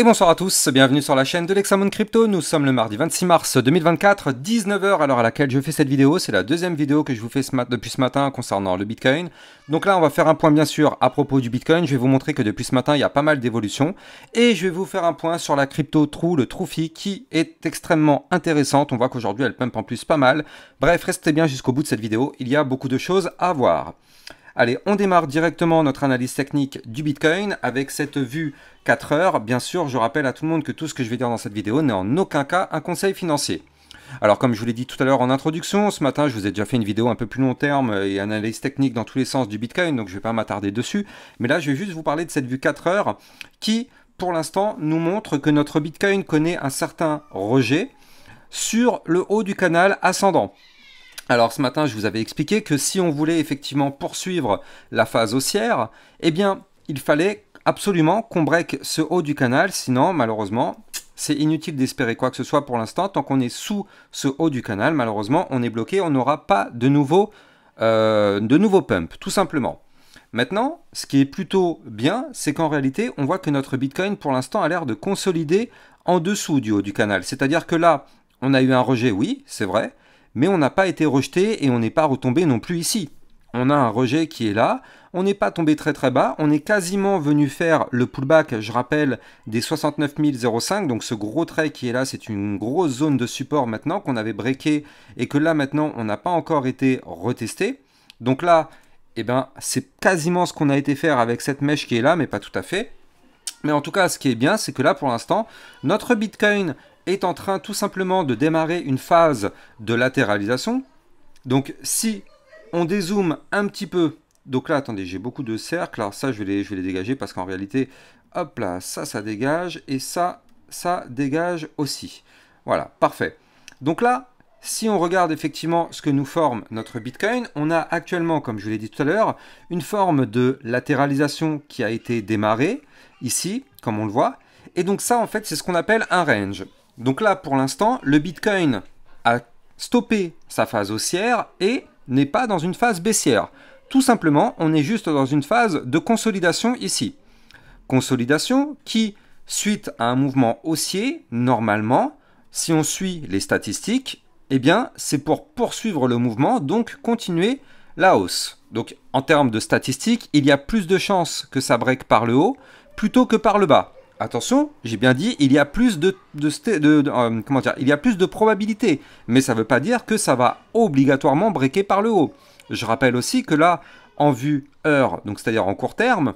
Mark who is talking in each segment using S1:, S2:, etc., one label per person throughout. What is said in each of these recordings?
S1: Et bonsoir à tous, bienvenue sur la chaîne de l'Hexamone Crypto. Nous sommes le mardi 26 mars 2024, 19 h à l'heure à laquelle je fais cette vidéo. C'est la deuxième vidéo que je vous fais depuis ce matin concernant le Bitcoin. Donc là, on va faire un point bien sûr à propos du Bitcoin. Je vais vous montrer que depuis ce matin, il y a pas mal d'évolutions. Et je vais vous faire un point sur la crypto True, le Trufi, qui est extrêmement intéressante. On voit qu'aujourd'hui, elle pump en plus pas mal. Bref, restez bien jusqu'au bout de cette vidéo. Il y a beaucoup de choses à voir. Allez, on démarre directement notre analyse technique du Bitcoin avec cette vue 4 heures. Bien sûr, je rappelle à tout le monde que tout ce que je vais dire dans cette vidéo n'est en aucun cas un conseil financier. Alors comme je vous l'ai dit tout à l'heure en introduction, ce matin je vous ai déjà fait une vidéo un peu plus long terme et analyse technique dans tous les sens du Bitcoin, donc je ne vais pas m'attarder dessus. Mais là, je vais juste vous parler de cette vue 4 heures qui, pour l'instant, nous montre que notre Bitcoin connaît un certain rejet sur le haut du canal ascendant. Alors ce matin, je vous avais expliqué que si on voulait effectivement poursuivre la phase haussière, eh bien, il fallait absolument qu'on break ce haut du canal, sinon, malheureusement, c'est inutile d'espérer quoi que ce soit pour l'instant. Tant qu'on est sous ce haut du canal, malheureusement, on est bloqué, on n'aura pas de nouveau pump, tout simplement. Maintenant, ce qui est plutôt bien, c'est qu'en réalité, on voit que notre Bitcoin, pour l'instant, a l'air de consolider en dessous du haut du canal. C'est-à-dire que là, on a eu un rejet, oui, c'est vrai, mais on n'a pas été rejeté et on n'est pas retombé non plus ici. On a un rejet qui est là, on n'est pas tombé très bas, on est quasiment venu faire le pullback, je rappelle, des 69 005, donc ce gros trait qui est là, c'est une grosse zone de support maintenant qu'on avait breaké et que là maintenant on n'a pas encore été retesté. Donc là, eh ben, c'est quasiment ce qu'on a été faire avec cette mèche qui est là, mais pas tout à fait. Mais en tout cas, ce qui est bien, c'est que là pour l'instant, notre Bitcoin est en train tout simplement de démarrer une phase de latéralisation. Donc si on dézoome un petit peu, donc là attendez, j'ai beaucoup de cercles, alors ça je vais les dégager parce qu'en réalité, hop là, ça dégage et ça dégage aussi. Voilà, parfait. Donc là, si on regarde effectivement ce que nous forme notre Bitcoin, on a actuellement, comme je vous l'ai dit tout à l'heure, une forme de latéralisation qui a été démarrée, ici, comme on le voit, et donc ça en fait c'est ce qu'on appelle un range. Donc là, pour l'instant, le Bitcoin a stoppé sa phase haussière et n'est pas dans une phase baissière. Tout simplement, on est juste dans une phase de consolidation ici. Consolidation qui, suite à un mouvement haussier, normalement, si on suit les statistiques, eh bien, c'est pour poursuivre le mouvement, donc continuer la hausse. Donc, en termes de statistiques, il y a plus de chances que ça break par le haut plutôt que par le bas. Attention, j'ai bien dit, il y a plus de probabilités, mais ça ne veut pas dire que ça va obligatoirement breaker par le haut. Je rappelle aussi que là, en vue heure, donc c'est-à-dire en court terme,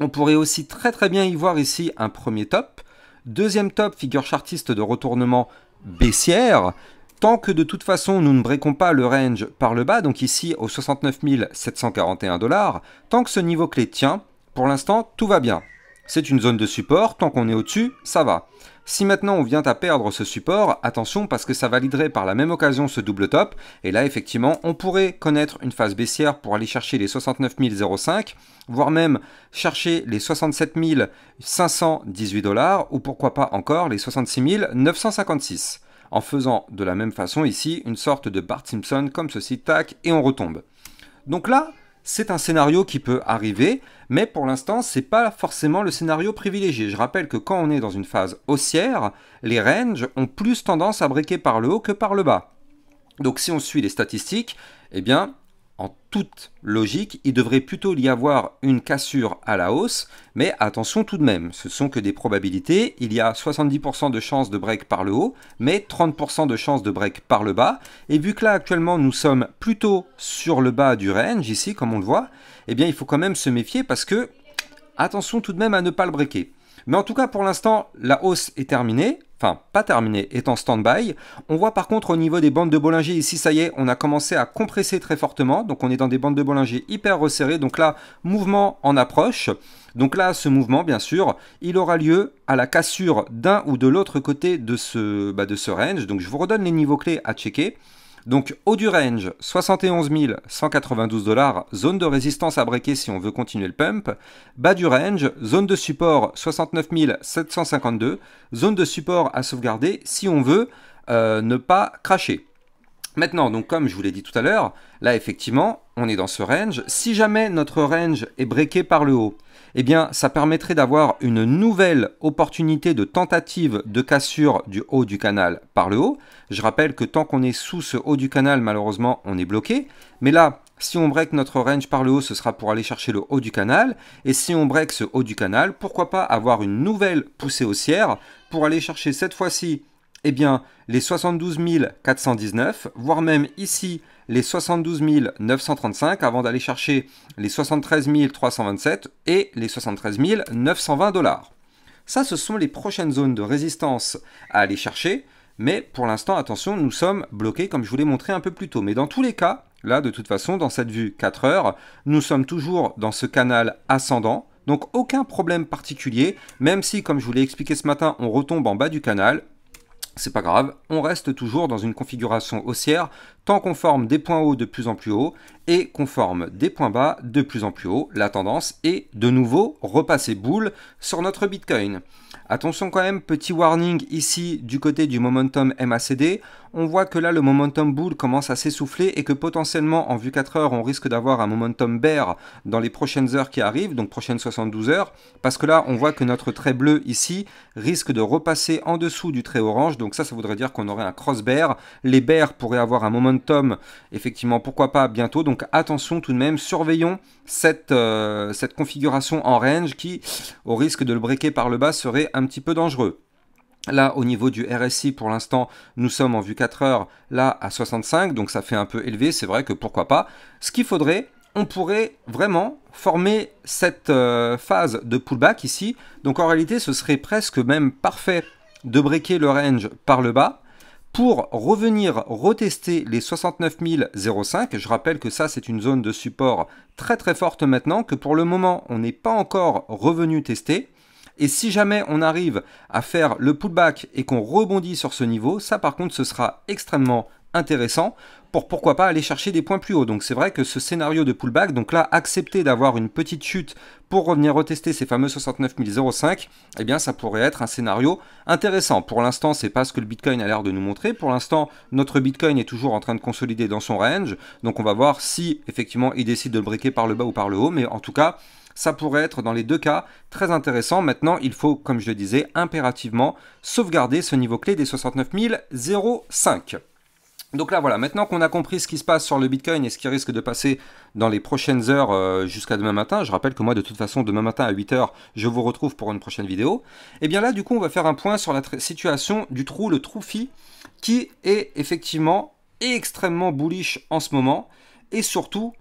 S1: on pourrait aussi très bien y voir ici un premier top, deuxième top, figure chartiste de retournement baissière, tant que de toute façon nous ne breakons pas le range par le bas, donc ici aux 69 741 $, tant que ce niveau clé tient, pour l'instant tout va bien. C'est une zone de support, tant qu'on est au-dessus, ça va. Si maintenant on vient à perdre ce support, attention parce que ça validerait par la même occasion ce double top, et là effectivement on pourrait connaître une phase baissière pour aller chercher les 69 005, voire même chercher les 67 518 $, ou pourquoi pas encore les 66 956, en faisant de la même façon ici une sorte de Bart Simpson comme ceci, tac, et on retombe. Donc là, c'est un scénario qui peut arriver, mais pour l'instant, ce n'est pas forcément le scénario privilégié. Je rappelle que quand on est dans une phase haussière, les ranges ont plus tendance à breaker par le haut que par le bas. Donc si on suit les statistiques, eh bien, en toute logique, il devrait plutôt y avoir une cassure à la hausse, mais attention tout de même, ce sont que des probabilités. Il y a 70% de chances de break par le haut, mais 30% de chances de break par le bas. Et vu que là, actuellement, nous sommes plutôt sur le bas du range, ici, comme on le voit, eh bien, il faut quand même se méfier parce que, attention tout de même à ne pas le breaker. Mais en tout cas, pour l'instant, la hausse est terminée. Enfin, pas terminée, est en stand-by. On voit par contre au niveau des bandes de Bollinger, ici, ça y est, on a commencé à compresser très fortement. Donc, on est dans des bandes de Bollinger hyper resserrées. Donc là, mouvement en approche. Donc là, ce mouvement, bien sûr, il aura lieu à la cassure d'un ou de l'autre côté de ce range. Donc, je vous redonne les niveaux clés à checker. Donc, haut du range, 71 192 $, zone de résistance à breaker si on veut continuer le pump. Bas du range, zone de support, 69 752, zone de support à sauvegarder si on veut ne pas cracher. Maintenant, donc comme je vous l'ai dit tout à l'heure, là effectivement, on est dans ce range. Si jamais notre range est breaké par le haut, eh bien ça permettrait d'avoir une nouvelle opportunité de tentative de cassure du haut du canal par le haut. Je rappelle que tant qu'on est sous ce haut du canal, malheureusement, on est bloqué. Mais là, si on break notre range par le haut, ce sera pour aller chercher le haut du canal. Et si on break ce haut du canal, pourquoi pas avoir une nouvelle poussée haussière pour aller chercher cette fois-ci, eh bien, les 72 419, voire même ici les 72 935 avant d'aller chercher les 73 327 et les 73 920 $. Ça, ce sont les prochaines zones de résistance à aller chercher. Mais pour l'instant, attention, nous sommes bloqués comme je vous l'ai montré un peu plus tôt. Mais dans tous les cas, là, de toute façon, dans cette vue 4 heures, nous sommes toujours dans ce canal ascendant. Donc, aucun problème particulier, même si, comme je vous l'ai expliqué ce matin, on retombe en bas du canal. C'est pas grave, on reste toujours dans une configuration haussière tant qu'on forme des points hauts de plus en plus haut et qu'on forme des points bas de plus en plus haut. La tendance est de nouveau repasser boule sur notre Bitcoin. Attention quand même, petit warning ici du côté du momentum MACD. On voit que là le momentum bull commence à s'essouffler et que potentiellement en vue 4 heures on risque d'avoir un momentum bear dans les prochaines heures qui arrivent, donc prochaines 72 heures, parce que là on voit que notre trait bleu ici risque de repasser en dessous du trait orange, donc ça voudrait dire qu'on aurait un cross bear. Les bears pourraient avoir un momentum, effectivement pourquoi pas bientôt, donc attention tout de même, surveillons cette configuration en range qui, au risque de le breaker par le bas, serait un petit peu dangereux. Là, au niveau du RSI, pour l'instant, nous sommes en vue 4 heures, là, à 65, donc ça fait un peu élevé, c'est vrai que pourquoi pas. Ce qu'il faudrait, on pourrait vraiment former cette phase de pullback ici. Donc en réalité, ce serait presque même parfait de breaker le range par le bas pour revenir retester les 69 005. Je rappelle que ça, c'est une zone de support très très forte maintenant, que pour le moment, on n'est pas encore revenu tester. Et si jamais on arrive à faire le pullback et qu'on rebondit sur ce niveau, ça par contre ce sera extrêmement intéressant pour pourquoi pas aller chercher des points plus hauts. Donc c'est vrai que ce scénario de pullback, donc là accepter d'avoir une petite chute pour revenir retester ces fameux 69 005, eh bien ça pourrait être un scénario intéressant. Pour l'instant c'est pas ce que le Bitcoin a l'air de nous montrer. Pour l'instant notre Bitcoin est toujours en train de consolider dans son range. Donc on va voir si effectivement il décide de le breaker par le bas ou par le haut. Mais en tout cas, ça pourrait être dans les deux cas très intéressant. Maintenant, il faut, comme je le disais, impérativement sauvegarder ce niveau clé des 69 005. Donc là, voilà, maintenant qu'on a compris ce qui se passe sur le Bitcoin et ce qui risque de passer dans les prochaines heures jusqu'à demain matin, je rappelle que moi, de toute façon, demain matin à 8 h, je vous retrouve pour une prochaine vidéo. Et bien là, du coup, on va faire un point sur la situation du trou, le trou Phi, qui est effectivement extrêmement bullish en ce moment. Et surtout,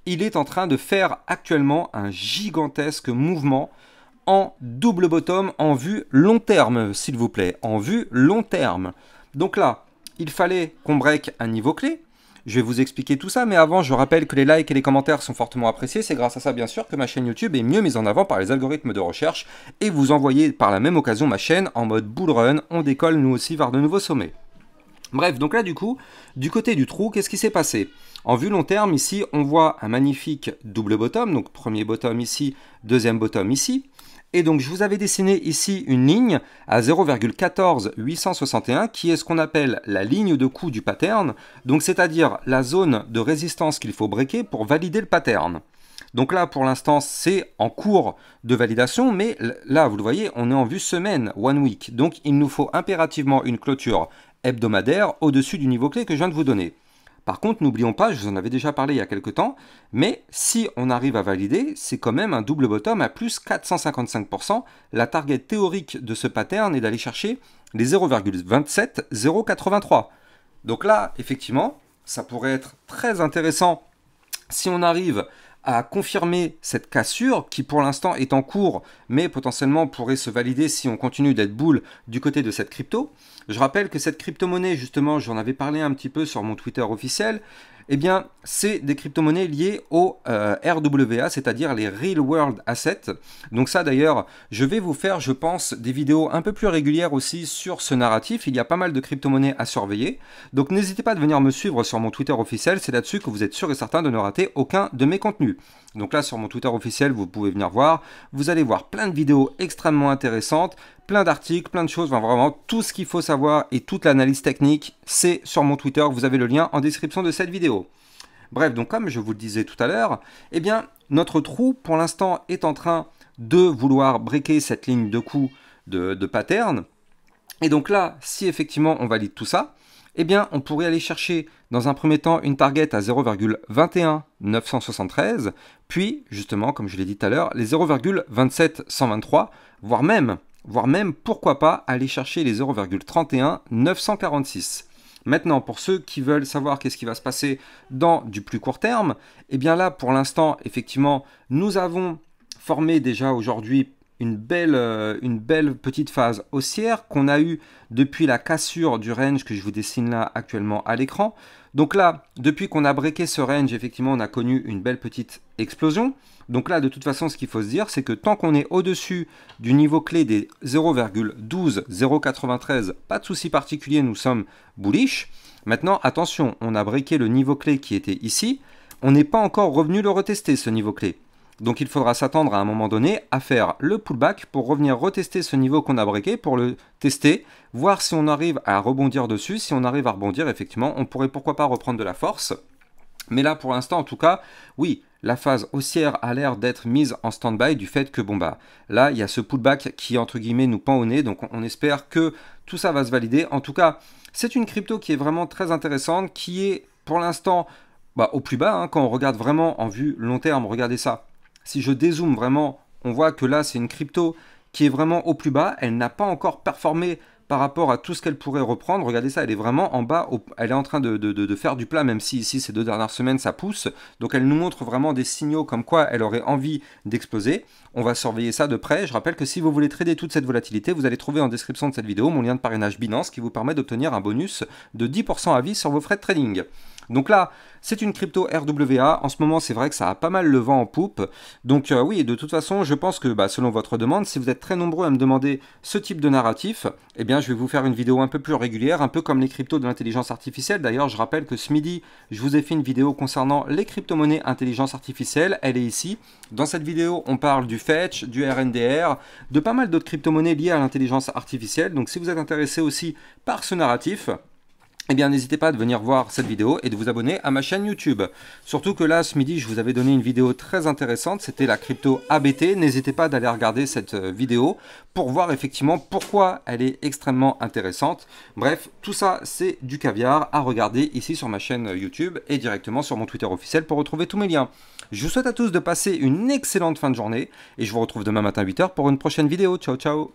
S1: il est en train de faire actuellement un gigantesque mouvement en double bottom en vue long terme, s'il vous plaît, en vue long terme. Donc là, il fallait qu'on break un niveau clé. Je vais vous expliquer tout ça, mais avant, je rappelle que les likes et les commentaires sont fortement appréciés. C'est grâce à ça, bien sûr, que ma chaîne YouTube est mieux mise en avant par les algorithmes de recherche et vous envoyez par la même occasion ma chaîne en mode bull run. On décolle nous aussi vers de nouveaux sommets. Bref, donc là du coup, du côté du trou, qu'est-ce qui s'est passé? En vue long terme, ici, on voit un magnifique double bottom, donc premier bottom ici, deuxième bottom ici. Et donc je vous avais dessiné ici une ligne à 0,14861 qui est ce qu'on appelle la ligne de coup du pattern, donc c'est-à-dire la zone de résistance qu'il faut breaker pour valider le pattern. Donc là, pour l'instant, c'est en cours de validation, mais là, vous le voyez, on est en vue semaine, one week. Donc, il nous faut impérativement une clôture hebdomadaire au-dessus du niveau clé que je viens de vous donner. Par contre, n'oublions pas, je vous en avais déjà parlé il y a quelques temps, mais si on arrive à valider, c'est quand même un double bottom à plus 455%. La target théorique de ce pattern est d'aller chercher les 0,27083. Donc là, effectivement, ça pourrait être très intéressant si on arrive à confirmer cette cassure qui pour l'instant est en cours mais potentiellement pourrait se valider si on continue d'être bull du côté de cette crypto. Je rappelle que cette crypto-monnaie, justement, j'en avais parlé un petit peu sur mon Twitter officiel, eh bien, c'est des crypto-monnaies liées au RWA, c'est-à-dire les Real World Assets. Donc ça, d'ailleurs, je vais vous faire, je pense, des vidéos un peu plus régulières aussi sur ce narratif. Il y a pas mal de crypto-monnaies à surveiller. Donc n'hésitez pas à venir me suivre sur mon Twitter officiel. C'est là-dessus que vous êtes sûr et certain de ne rater aucun de mes contenus. Donc là, sur mon Twitter officiel, vous pouvez venir voir. Vous allez voir plein de vidéos extrêmement intéressantes, plein d'articles, plein de choses. Enfin, vraiment, tout ce qu'il faut savoir et toute l'analyse technique, c'est sur mon Twitter. Vous avez le lien en description de cette vidéo. Bref, donc comme je vous le disais tout à l'heure, eh bien, notre trou, pour l'instant, est en train de vouloir breaker cette ligne de coup de pattern. Et donc là, si effectivement on valide tout ça, eh bien, on pourrait aller chercher dans un premier temps une target à 0,21973, puis justement, comme je l'ai dit tout à l'heure, les 0,27123, voire même, pourquoi pas, aller chercher les 0,31946. Maintenant, pour ceux qui veulent savoir qu'est-ce qui va se passer dans du plus court terme, eh bien là, pour l'instant, effectivement, nous avons formé déjà aujourd'hui une belle petite phase haussière qu'on a eue depuis la cassure du range que je vous dessine là actuellement à l'écran. Donc là, depuis qu'on a breaké ce range, effectivement, on a connu une belle petite explosion. Donc là, de toute façon, ce qu'il faut se dire, c'est que tant qu'on est au-dessus du niveau clé des 0,12093, pas de souci particulier, nous sommes bullish. Maintenant, attention, on a breaké le niveau clé qui était ici. On n'est pas encore revenu le retester, ce niveau clé. Donc il faudra s'attendre à un moment donné à faire le pullback pour revenir retester ce niveau qu'on a breaké, pour le tester, voir si on arrive à rebondir dessus. Si on arrive à rebondir, effectivement, on pourrait pourquoi pas reprendre de la force. Mais là, pour l'instant, en tout cas, oui, la phase haussière a l'air d'être mise en stand-by du fait que, bon bah, là, il y a ce pullback qui, entre guillemets, nous pend au nez. Donc on espère que tout ça va se valider. En tout cas, c'est une crypto qui est vraiment très intéressante, qui est, pour l'instant, au plus bas, hein, quand on regarde vraiment en vue long terme. Regardez ça. Si je dézoome vraiment, on voit que là, c'est une crypto qui est vraiment au plus bas. Elle n'a pas encore performé par rapport à tout ce qu'elle pourrait reprendre. Regardez ça, elle est vraiment en bas. Elle est en train de faire du plat, même si ici, ces 2 dernières semaines, ça pousse. Donc, elle nous montre vraiment des signaux comme quoi elle aurait envie d'exploser. On va surveiller ça de près. Je rappelle que si vous voulez trader toute cette volatilité, vous allez trouver en description de cette vidéo mon lien de parrainage Binance qui vous permet d'obtenir un bonus de 10% à vie sur vos frais de trading. Donc là, c'est une crypto RWA. En ce moment, c'est vrai que ça a pas mal le vent en poupe. Donc oui, de toute façon, je pense que selon votre demande, si vous êtes très nombreux à me demander ce type de narratif, eh bien, je vais vous faire une vidéo un peu plus régulière, un peu comme les cryptos de l'intelligence artificielle. D'ailleurs, je rappelle que ce midi, je vous ai fait une vidéo concernant les crypto-monnaies intelligence artificielle. Elle est ici. Dans cette vidéo, on parle du Fetch, du RNDR, de pas mal d'autres crypto-monnaies liées à l'intelligence artificielle. Donc si vous êtes intéressé aussi par ce narratif, eh bien, n'hésitez pas à venir voir cette vidéo et de vous abonner à ma chaîne YouTube. Surtout que là, ce midi, je vous avais donné une vidéo très intéressante, c'était la crypto ABT. N'hésitez pas d'aller regarder cette vidéo pour voir effectivement pourquoi elle est extrêmement intéressante. Bref, tout ça, c'est du caviar à regarder ici sur ma chaîne YouTube et directement sur mon Twitter officiel pour retrouver tous mes liens. Je vous souhaite à tous de passer une excellente fin de journée et je vous retrouve demain matin 8 h pour une prochaine vidéo. Ciao, ciao!